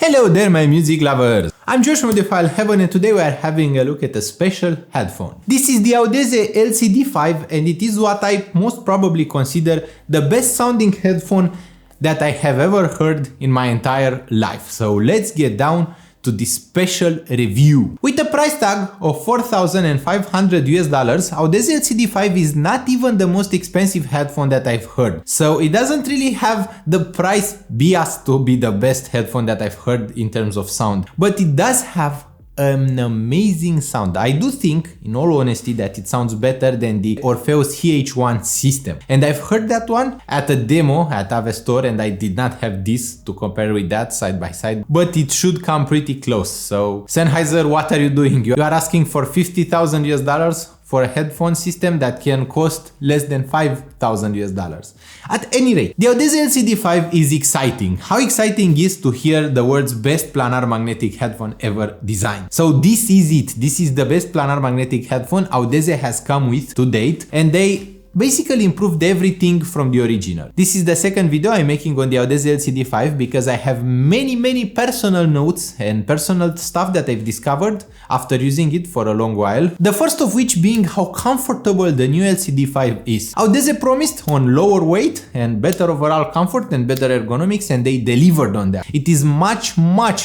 Hello there my music lovers! I'm Josh from Audiophile Heaven and today we are having a look at a special headphone. This is the Audeze LCD-5 and it is what I most probably consider the best sounding headphone that I have ever heard in my entire life. So let's get down to this special review. With a price tag of $4,500 US, Audeze LCD-5 is not even the most expensive headphone that I've heard. So it doesn't really have the price bias to be the best headphone that I've heard in terms of sound, but it does have an amazing sound. I do think, in all honesty, that it sounds better than the Orpheus HH1 system. And I've heard that one at a demo at Audeze store and I did not have this to compare with that side by side, but it should come pretty close. So Sennheiser, what are you doing? You are asking for $50,000 US for a headphone system that can cost less than $5,000 US. At any rate, the Audeze LCD-5 is exciting. How exciting is to hear the world's best planar magnetic headphone ever designed. So this is it. This is the best planar magnetic headphone Audeze has come with to date, and they basically improved everything from the original. This is the second video I'm making on the Audeze LCD-5 because I have many personal notes and personal stuff that I've discovered after using it for a long while. The first of which being how comfortable the new LCD-5 is. Audeze promised on lower weight and better overall comfort and better ergonomics, and they delivered on that. It is much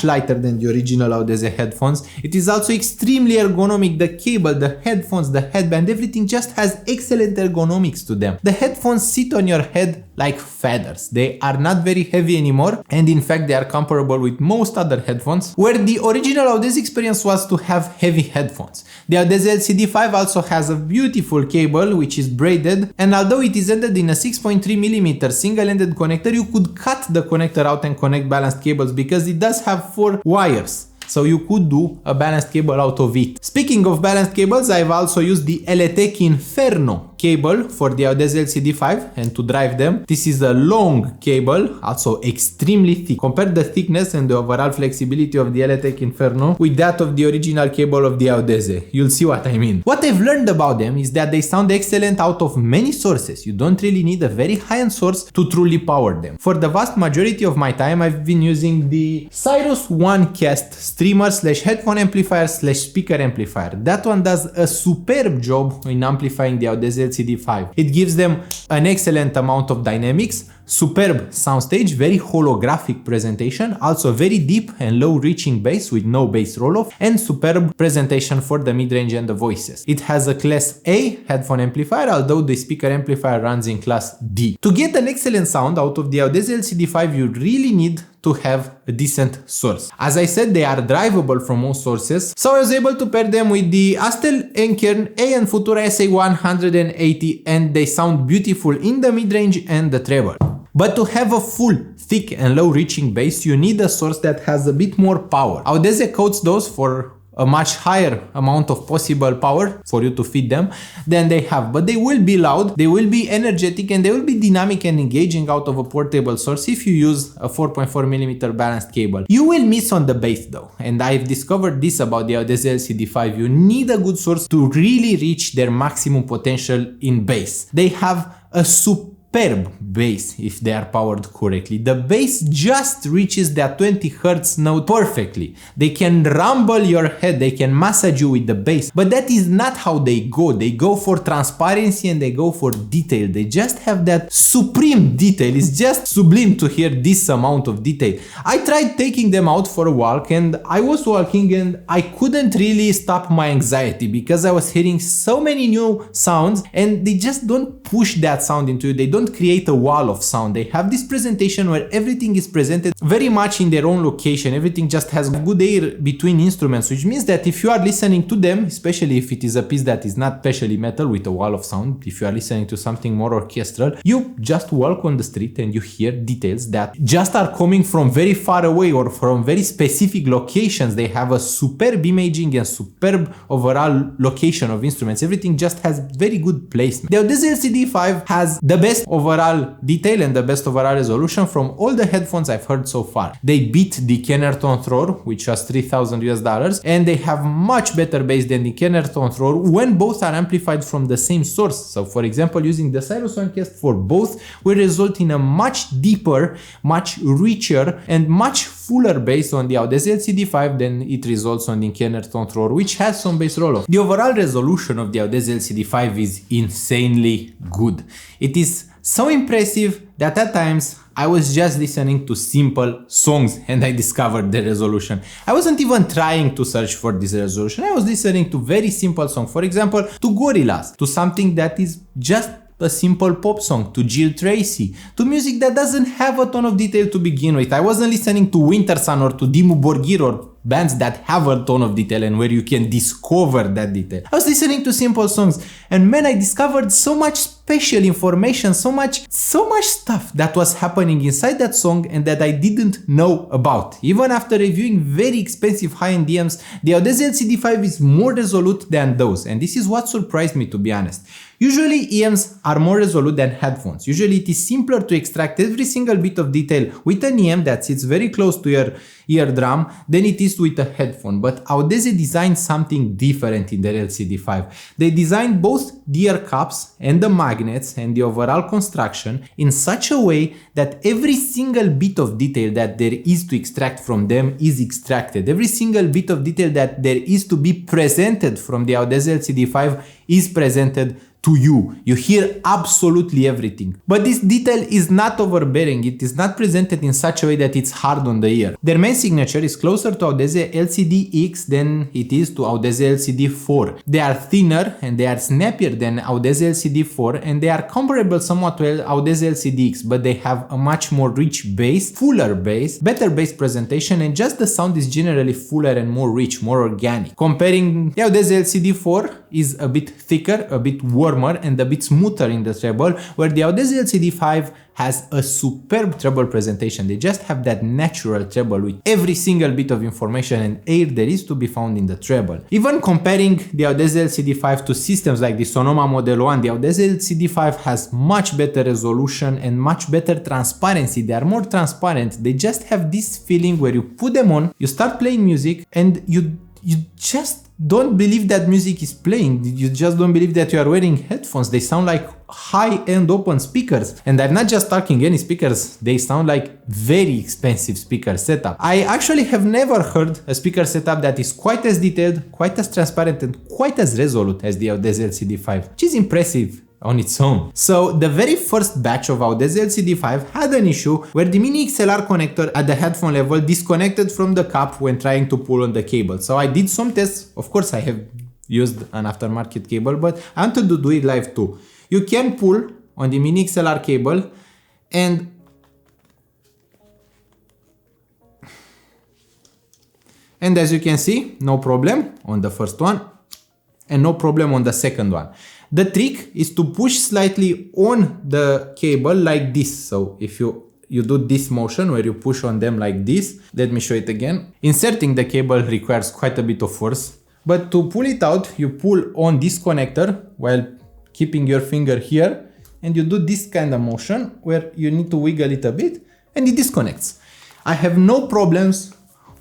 lighter than the original Audeze headphones. It is also extremely ergonomic. The cable, the headphones, the headband, everything just has excellent ergonomics to them. The headphones sit on your head like feathers. They are not very heavy anymore, and in fact they are comparable with most other headphones, where the original Audeze experience was to have heavy headphones. The Audeze LCD-5 also has a beautiful cable which is braided, and although it is ended in a 6.3mm single-ended connector, you could cut the connector out and connect balanced cables because it does have 4 wires. So you could do a balanced cable out of it. Speaking of balanced cables, I've also used the LTEC Inferno cable for the Audeze LCD-5 and to drive them. This is a long cable, also extremely thick. Compare the thickness and the overall flexibility of the LTEC Inferno with that of the original cable of the Audeze. You'll see what I mean. What I've learned about them is that they sound excellent out of many sources. You don't really need a very high-end source to truly power them. For the vast majority of my time, I've been using the Cyrus OneCast streamer / headphone amplifier / speaker amplifier. That one does a superb job in amplifying the Audeze LCD-5. It gives them an excellent amount of dynamics, superb soundstage, very holographic presentation, also very deep and low reaching bass with no bass roll-off, and superb presentation for the mid-range and the voices. It has a class A headphone amplifier, although the speaker amplifier runs in class D. To get an excellent sound out of the Audeze LCD-5, you really need to have a decent source. As I said, they are drivable from most sources, so I was able to pair them with the Astel Enkern A and Futura SA180, and they sound beautiful in the mid-range and the treble. But to have a full, thick and low reaching bass, you need a source that has a bit more power. Audeze coats those for a much higher amount of possible power for you to feed them than they have, but they will be loud, they will be energetic, and they will be dynamic and engaging out of a portable source if you use a 4.4mm balanced cable. You will miss on the bass though, and I've discovered this about the Audeze LCD-5. You need a good source to really reach their maximum potential in bass. They have a superb bass if they are powered correctly. The bass just reaches that 20 Hz note perfectly. They can rumble your head, they can massage you with the bass, but that is not how they go. They go for transparency and they go for detail. They just have that supreme detail. It's just sublime to hear this amount of detail. I tried taking them out for a walk, and I was walking and I couldn't really stop my anxiety because I was hearing so many new sounds and they just don't push that sound into you. They don't create a wall of sound. They have this presentation where everything is presented very much in their own location. Everything just has good air between instruments, which means that if you are listening to them, especially if it is a piece that is not specially metal with a wall of sound, if you are listening to something more orchestral, you just walk on the street and you hear details that just are coming from very far away or from very specific locations. They have a superb imaging and superb overall location of instruments. Everything just has very good placement. The Audeze LCD-5 has the best overall detail and the best overall resolution from all the headphones I've heard so far. They beat the Kenner Tone Thrower, which was $3,000, and they have much better bass than the Kenner Tone Thrower when both are amplified from the same source. So for example, using the Cyrus OneCast for both will result in a much deeper, much richer and much fuller bass on the Audeze LCD-5 than it results on the Kenner Control, which has some bass roll-off. The overall resolution of the Audeze LCD-5 is insanely good. It is so impressive that at times I was just listening to simple songs and I discovered the resolution. I wasn't even trying to search for this resolution. I was listening to very simple songs. For example, to Gorillaz, to something that is just a simple pop song, to Jill Tracy, to music that doesn't have a ton of detail to begin with. I wasn't listening to Wintersun or to Dimmu Borgir or bands that have a ton of detail and where you can discover that detail. I was listening to simple songs and man, I discovered so much special information, so much stuff that was happening inside that song and that I didn't know about. Even after reviewing very expensive high-end IEMs, the Audeze LCD-5 is more resolute than those, and this is what surprised me, to be honest. Usually IEMs are more resolute than headphones. Usually it is simpler to extract every single bit of detail with an IEM that sits very close to your eardrum than it is with a headphone. But Audeze designed something different in their LCD-5. They designed both the ear cups and the magnets and the overall construction in such a way that every single bit of detail that there is to extract from them is extracted. Every single bit of detail that there is to be presented from the Audeze LCD-5 is presented to you. You hear absolutely everything. But this detail is not overbearing. It is not presented in such a way that it's hard on the ear. Their main signature is closer to Audeze LCD-X than it is to Audeze LCD-4. They are thinner and they are snappier than Audeze LCD-4 and they are comparable somewhat to Audeze LCD-X, but they have a much more rich bass, fuller bass, better bass presentation, and just the sound is generally fuller and more rich, more organic. Comparing the Audeze LCD-4 is a bit thicker, a bit warmer, and a bit smoother in the treble, where the Audeze LCD-5 has a superb treble presentation. They just have that natural treble with every single bit of information and air there is to be found in the treble. Even comparing the Audeze LCD-5 to systems like the Sonoma Model 1, the Audeze LCD-5 has much better resolution and much better transparency. They are more transparent. They just have this feeling where you put them on, you start playing music, and you just don't believe that music is playing. You just don't believe that you are wearing headphones. They sound like high-end open speakers. And I'm not just talking any speakers, they sound like very expensive speaker setup. I actually have never heard a speaker setup that is quite as detailed, quite as transparent, and quite as resolute as the Audeze LCD-5, which is impressive on its own. So the very first batch of Audeze LCD-5 had an issue where the mini XLR connector at the headphone level disconnected from the cup when trying to pull on the cable. So I did some tests. Of course I have used an aftermarket cable, but I wanted to do it live too. You can pull on the mini XLR cable and as you can see, no problem on the first one and no problem on the second one. The trick is to push slightly on the cable like this. So if you do this motion where you push on them like this, let me show it again. Inserting the cable requires quite a bit of force, but to pull it out, you pull on this connector while keeping your finger here, and you do this kind of motion where you need to wiggle it a bit and it disconnects. I have no problems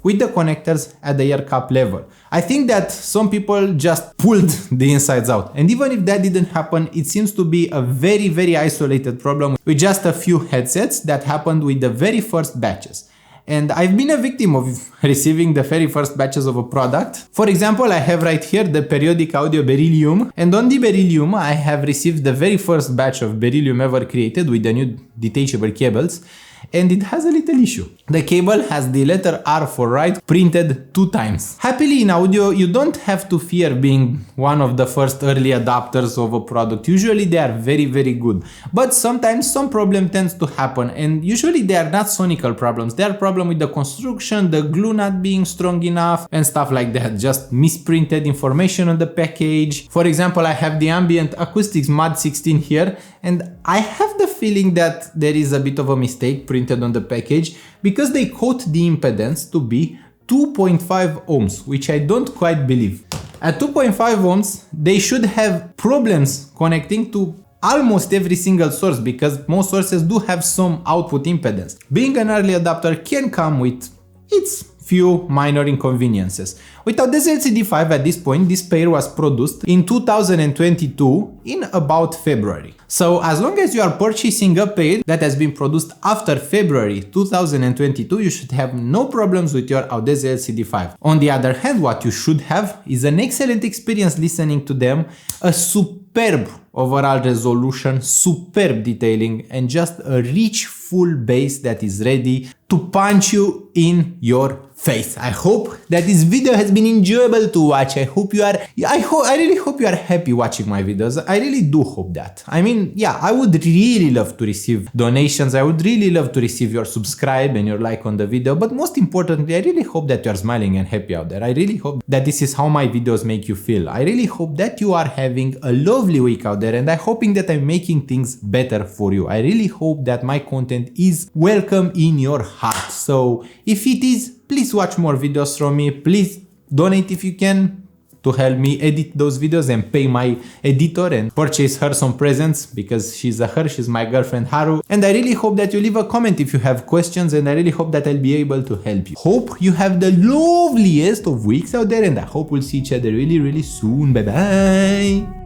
with the connectors at the ear cup level. I think that some people just pulled the insides out, and even if that didn't happen, it seems to be a very isolated problem with just a few headsets that happened with the very first batches. And I've been a victim of receiving the very first batches of a product. For example, I have right here the periodic audio Beryllium, and on the Beryllium I have received the very first batch of Beryllium ever created with the new detachable cables, and it has a little issue. The cable has the letter R for right printed 2 times. Happily in audio, you don't have to fear being one of the first early adopters of a product. Usually they are very good. But sometimes some problem tends to happen, and usually they are not sonical problems. They are problem with the construction, the glue not being strong enough and stuff like that. Just misprinted information on the package. For example, I have the Ambient Acoustics Mod 16 here, and I have the feeling that there is a bit of a mistake printed on the package because they quote the impedance to be 2.5 ohms, which I don't quite believe. At 2.5 ohms, they should have problems connecting to almost every single source because most sources do have some output impedance. Being an early adopter can come with its few minor inconveniences. With Audeze LCD-5 at this point, this pair was produced in 2022 in about February. So as long as you are purchasing a pair that has been produced after February 2022, you should have no problems with your Audeze LCD-5. On the other hand, what you should have is an excellent experience listening to them, a superb overall resolution, superb detailing, and just a rich full bass that is ready to punch you in your face. I hope that this video has been enjoyable to watch. I really hope you are happy watching my videos. I really do hope that. I mean, yeah, I would really love to receive donations. I would really love to receive your subscribe and your like on the video. But most importantly, I really hope that you are smiling and happy out there. I really hope that this is how my videos make you feel. I really hope that you are having a lovely week out there, and I'm hoping that I'm making things better for you. I really hope that my content is welcome in your heart. So if it is, please watch more videos from me. Please donate if you can to help me edit those videos and pay my editor and purchase her some presents, because she's my girlfriend Haru. And I really hope that you leave a comment if you have questions, and I really hope that I'll be able to help you. Hope you have the loveliest of weeks out there, and I hope we'll see each other really, really soon. Bye bye.